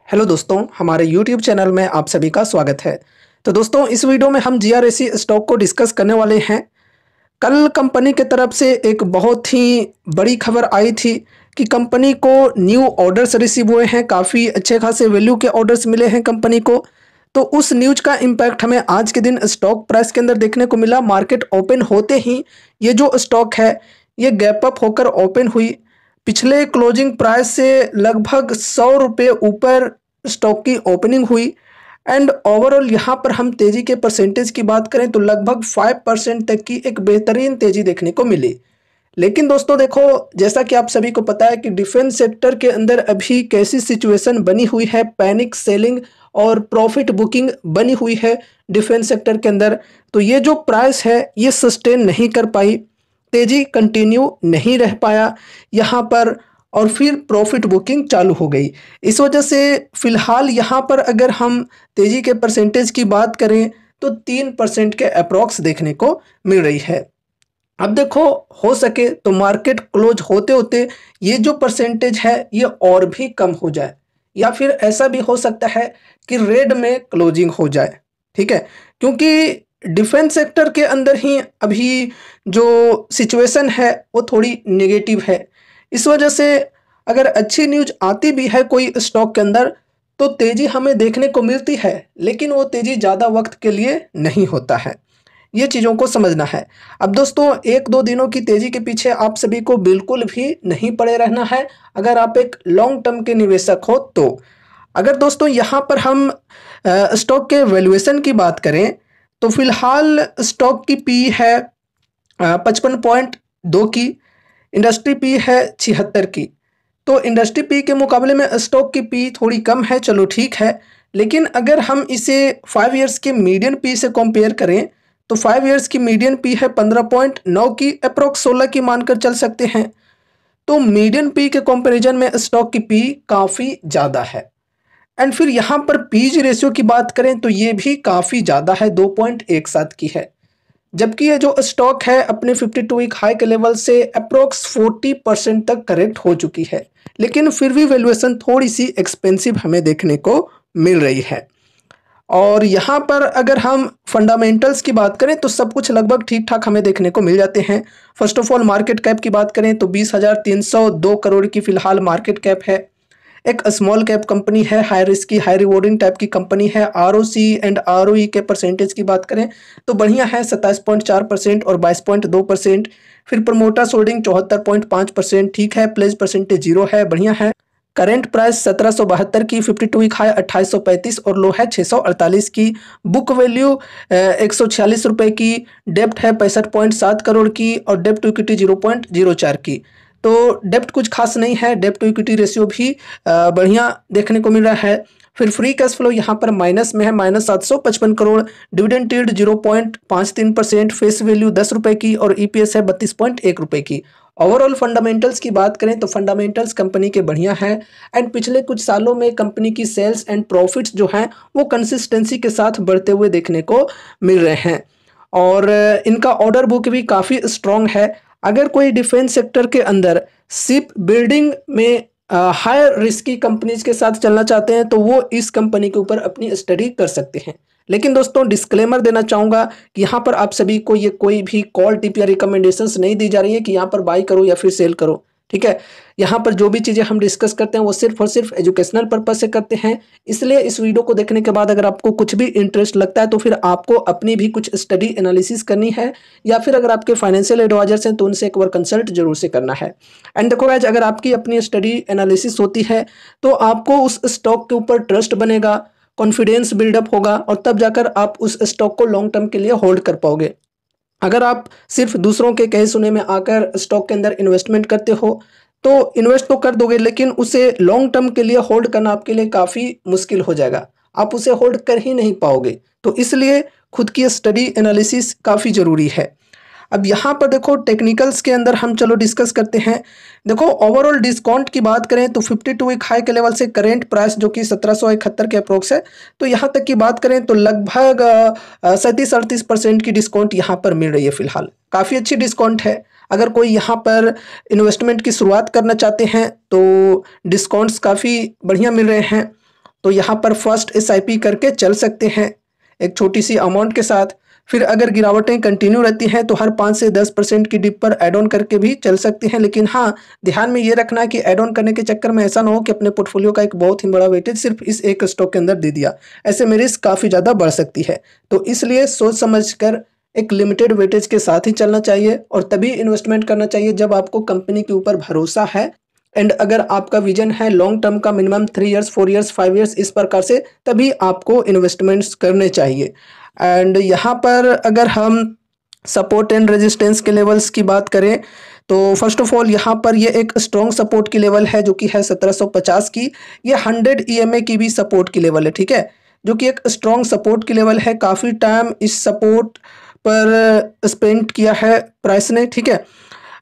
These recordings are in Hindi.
हेलो दोस्तों, हमारे यूट्यूब चैनल में आप सभी का स्वागत है। तो दोस्तों, इस वीडियो में हम जीआरएसी स्टॉक को डिस्कस करने वाले हैं। कल कंपनी की तरफ से एक बहुत ही बड़ी खबर आई थी कि कंपनी को न्यू ऑर्डर्स रिसीव हुए हैं, काफ़ी अच्छे खासे वैल्यू के ऑर्डर्स मिले हैं कंपनी को। तो उस न्यूज का इम्पैक्ट हमें आज के दिन स्टॉक प्राइस के अंदर देखने को मिला। मार्केट ओपन होते ही ये जो स्टॉक है ये गैप अप होकर ओपन हुई। पिछले क्लोजिंग प्राइस से लगभग 100 रुपये ऊपर स्टॉक की ओपनिंग हुई। एंड ओवरऑल यहाँ पर हम तेजी के परसेंटेज की बात करें तो लगभग 5% तक की एक बेहतरीन तेजी देखने को मिली। लेकिन दोस्तों देखो, जैसा कि आप सभी को पता है कि डिफेंस सेक्टर के अंदर अभी कैसी सिचुएशन बनी हुई है, पैनिक सेलिंग और प्रॉफिट बुकिंग बनी हुई है डिफेंस सेक्टर के अंदर। तो ये जो प्राइस है ये सस्टेन नहीं कर पाई, तेजी कंटिन्यू नहीं रह पाया यहाँ पर, और फिर प्रॉफिट बुकिंग चालू हो गई। इस वजह से फिलहाल यहाँ पर अगर हम तेजी के परसेंटेज की बात करें तो 3% के अप्रॉक्स देखने को मिल रही है। अब देखो, हो सके तो मार्केट क्लोज होते होते ये जो परसेंटेज है ये और भी कम हो जाए, या फिर ऐसा भी हो सकता है कि रेड में क्लोजिंग हो जाए। ठीक है, क्योंकि डिफेंस सेक्टर के अंदर ही अभी जो सिचुएशन है वो थोड़ी नेगेटिव है। इस वजह से अगर अच्छी न्यूज आती भी है कोई स्टॉक के अंदर तो तेजी हमें देखने को मिलती है, लेकिन वो तेजी ज़्यादा वक्त के लिए नहीं होता है। ये चीज़ों को समझना है। अब दोस्तों, एक दो दिनों की तेजी के पीछे आप सभी को बिल्कुल भी नहीं पड़े रहना है अगर आप एक लॉन्ग टर्म के निवेशक हो तो। अगर दोस्तों यहाँ पर हम स्टॉक के वैल्यूएशन की बात करें तो फिलहाल स्टॉक की पी है 55.2 की, इंडस्ट्री पी है 76 की। तो इंडस्ट्री पी के मुकाबले में स्टॉक की पी थोड़ी कम है, चलो ठीक है। लेकिन अगर हम इसे 5 इयर्स के मीडियन पी से कंपेयर करें तो 5 इयर्स की मीडियन पी है 15.9 की, अप्रोक्स 16 की मानकर चल सकते हैं। तो मीडियन पी के कंपैरिजन में स्टॉक की पी काफ़ी ज़्यादा है। एंड फिर यहाँ पर पीज रेशियो की बात करें तो ये भी काफ़ी ज़्यादा है, 2.17 की है। जबकि ये जो स्टॉक है अपने 52 वीक हाई के लेवल से अप्रोक्स 40% तक करेक्ट हो चुकी है, लेकिन फिर भी वैल्यूएशन थोड़ी सी एक्सपेंसिव हमें देखने को मिल रही है। और यहाँ पर अगर हम फंडामेंटल्स की बात करें तो सब कुछ लगभग ठीक ठाक हमें देखने को मिल जाते हैं। First of all market cap की बात करें तो 20,302 करोड़ की फिलहाल मार्केट कैप है। एक स्मॉल कैप कंपनी है, high risky high rewarding type की कंपनी है। आरओसी एंड आरओई के परसेंटेज की बात करें तो बढ़िया है, 27.4% और 22.2%। फिर प्रमोटर्स होल्डिंग 74.5%, ठीक है। प्लेज परसेंटेज 0 है, बढ़िया है। करेंट प्राइस 1772 की, 52 वीक हाई 2835 और लो है 648 की। बुक वैल्यू 146 रुपये की। डेप्ट है 65.7 करोड़ की और डेप्ट टू इक्विटी 0.04 की। तो डेप्ट कुछ खास नहीं है, डेप्ट टू इक्विटी रेशियो भी बढ़िया देखने को मिल रहा है। फिर फ्री कैश फ्लो यहाँ पर माइनस में है, -755 crore. Dividend yield 0.53%, face value 10 रुपये की और ईपीएस है 32.1 रुपये की। ओवरऑल फंडामेंटल्स की बात करें तो फंडामेंटल्स कंपनी के बढ़िया हैं। एंड पिछले कुछ सालों में कंपनी की सेल्स एंड प्रॉफिट्स जो हैं वो कंसिस्टेंसी के साथ बढ़ते हुए देखने को मिल रहे हैं। और इनका ऑर्डर बुक भी काफ़ी स्ट्रॉन्ग है। अगर कोई डिफेंस सेक्टर के अंदर शिप बिल्डिंग में हायर रिस्की कंपनीज के साथ चलना चाहते हैं तो वो इस कंपनी के ऊपर अपनी स्टडी कर सकते हैं। लेकिन दोस्तों, डिस्क्लेमर देना चाहूँगा कि यहाँ पर आप सभी को ये कोई भी कॉल टिप या रिकमेंडेशंस नहीं दी जा रही है कि यहाँ पर बाई करो या फिर सेल करो। ठीक है, यहाँ पर जो भी चीज़ें हम डिस्कस करते हैं वो सिर्फ और सिर्फ एजुकेशनल पर्पज से करते हैं। इसलिए इस वीडियो को देखने के बाद अगर आपको कुछ भी इंटरेस्ट लगता है तो फिर आपको अपनी भी कुछ स्टडी एनालिसिस करनी है, या फिर अगर आपके फाइनेंशियल एडवाइजर्स हैं तो उनसे एक बार कंसल्ट जरूर से करना है। एंड देखो गाइस, अगर आपकी अपनी स्टडी एनालिसिस होती है तो आपको उस स्टॉक के ऊपर ट्रस्ट बनेगा, कॉन्फिडेंस बिल्डअप होगा और तब जाकर आप उस स्टॉक को लॉन्ग टर्म के लिए होल्ड कर पाओगे। अगर आप सिर्फ दूसरों के कहे सुने में आकर स्टॉक के अंदर इन्वेस्टमेंट करते हो तो इन्वेस्ट तो कर दोगे, लेकिन उसे लॉन्ग टर्म के लिए होल्ड करना आपके लिए काफ़ी मुश्किल हो जाएगा, आप उसे होल्ड कर ही नहीं पाओगे। तो इसलिए खुद की स्टडी एनालिसिस काफ़ी ज़रूरी है। अब यहाँ पर देखो, टेक्निकल्स के अंदर हम चलो डिस्कस करते हैं। देखो, ओवरऑल डिस्काउंट की बात करें तो 52 वीक हाई के लेवल से करेंट प्राइस जो कि 1771 के अप्रोक्स है, तो यहाँ तक की बात करें तो लगभग 37-38% की डिस्काउंट यहाँ पर मिल रही है। फिलहाल काफ़ी अच्छी डिस्काउंट है। अगर कोई यहाँ पर इन्वेस्टमेंट की शुरुआत करना चाहते हैं तो डिस्काउंट्स काफ़ी बढ़िया मिल रहे हैं। तो यहाँ पर फर्स्ट SIP करके चल सकते हैं एक छोटी सी अमाउंट के साथ। फिर अगर गिरावटें कंटिन्यू रहती हैं तो हर 5 से 10% की डिप पर ऐड ऑन करके भी चल सकते हैं। लेकिन हाँ, ध्यान में ये रखना है कि ऐड ऑन करने के चक्कर में ऐसा ना हो कि अपने पोर्टफोलियो का एक बहुत ही बड़ा वेटेज सिर्फ इस एक स्टॉक के अंदर दे दिया, ऐसे में रिस्क काफ़ी ज़्यादा बढ़ सकती है। तो इसलिए सोच समझ कर एक लिमिटेड वेटेज के साथ ही चलना चाहिए और तभी इन्वेस्टमेंट करना चाहिए जब आपको कंपनी के ऊपर भरोसा है एंड अगर आपका विजन है लॉन्ग टर्म का, मिनिमम 3 इयर्स, 4 इयर्स, 5 इयर्स, इस प्रकार से, तभी आपको इन्वेस्टमेंट्स करने चाहिए। एंड यहाँ पर अगर हम सपोर्ट एंड रेजिस्टेंस के लेवल्स की बात करें तो फर्स्ट ऑफ ऑल यहाँ पर ये एक स्ट्रॉन्ग सपोर्ट की लेवल है जो कि है 1750 की। ये 100 EMA की भी सपोर्ट की लेवल है, ठीक है, जो कि एक स्ट्रॉन्ग सपोर्ट की लेवल है। काफ़ी टाइम इस सपोर्ट पर स्पेंड किया है प्राइस ने, ठीक है।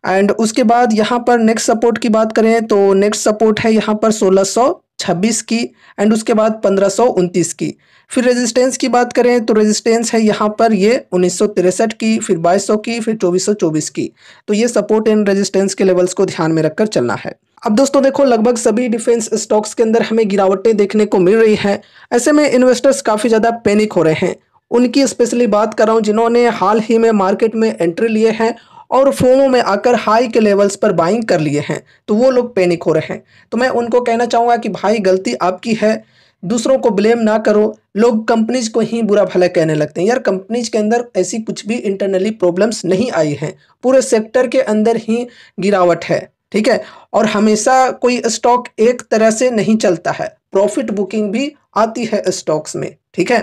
एंड उसके बाद यहाँ पर नेक्स्ट सपोर्ट की बात करें तो नेक्स्ट सपोर्ट है यहाँ पर 1626 की एंड उसके बाद 1529 की। फिर रेजिस्टेंस की बात करें तो रेजिस्टेंस है यहाँ पर ये 1963 की, फिर 2200 की, फिर 2424 की। तो ये सपोर्ट एंड रेजिस्टेंस के लेवल्स को ध्यान में रखकर चलना है। अब दोस्तों देखो, लगभग सभी डिफेंस स्टॉक्स के अंदर हमें गिरावटें देखने को मिल रही हैं। ऐसे में इन्वेस्टर्स काफ़ी ज़्यादा पैनिक हो रहे हैं। उनकी स्पेशली बात कर रहा हूँ जिन्होंने हाल ही में मार्केट में एंट्री लिए हैं और फोमो में आकर हाई के लेवल्स पर बाइंग कर लिए हैं, तो वो लोग पैनिक हो रहे हैं। तो मैं उनको कहना चाहूँगा कि भाई गलती आपकी है, दूसरों को ब्लेम ना करो। लोग कंपनीज को ही बुरा भला कहने लगते हैं। यार कंपनीज के अंदर ऐसी कुछ भी इंटरनली प्रॉब्लम्स नहीं आई हैं, पूरे सेक्टर के अंदर ही गिरावट है, ठीक है। और हमेशा कोई स्टॉक एक तरह से नहीं चलता है, प्रॉफिट बुकिंग भी आती है स्टॉक्स में, ठीक है।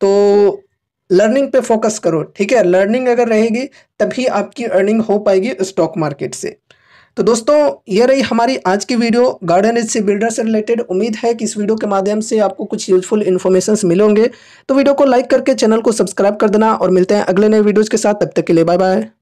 तो लर्निंग पे फोकस करो, ठीक है। लर्निंग अगर रहेगी तभी आपकी अर्निंग हो पाएगी स्टॉक मार्केट से। तो दोस्तों ये रही हमारी आज की वीडियो गार्डन एज से बिल्डर से रिलेटेड। उम्मीद है कि इस वीडियो के माध्यम से आपको कुछ यूजफुल इन्फॉर्मेशंस मिले होंगे। तो वीडियो को लाइक करके चैनल को सब्सक्राइब कर देना और मिलते हैं अगले नए वीडियोज़ के साथ। तब तक के लिए बाय बाय।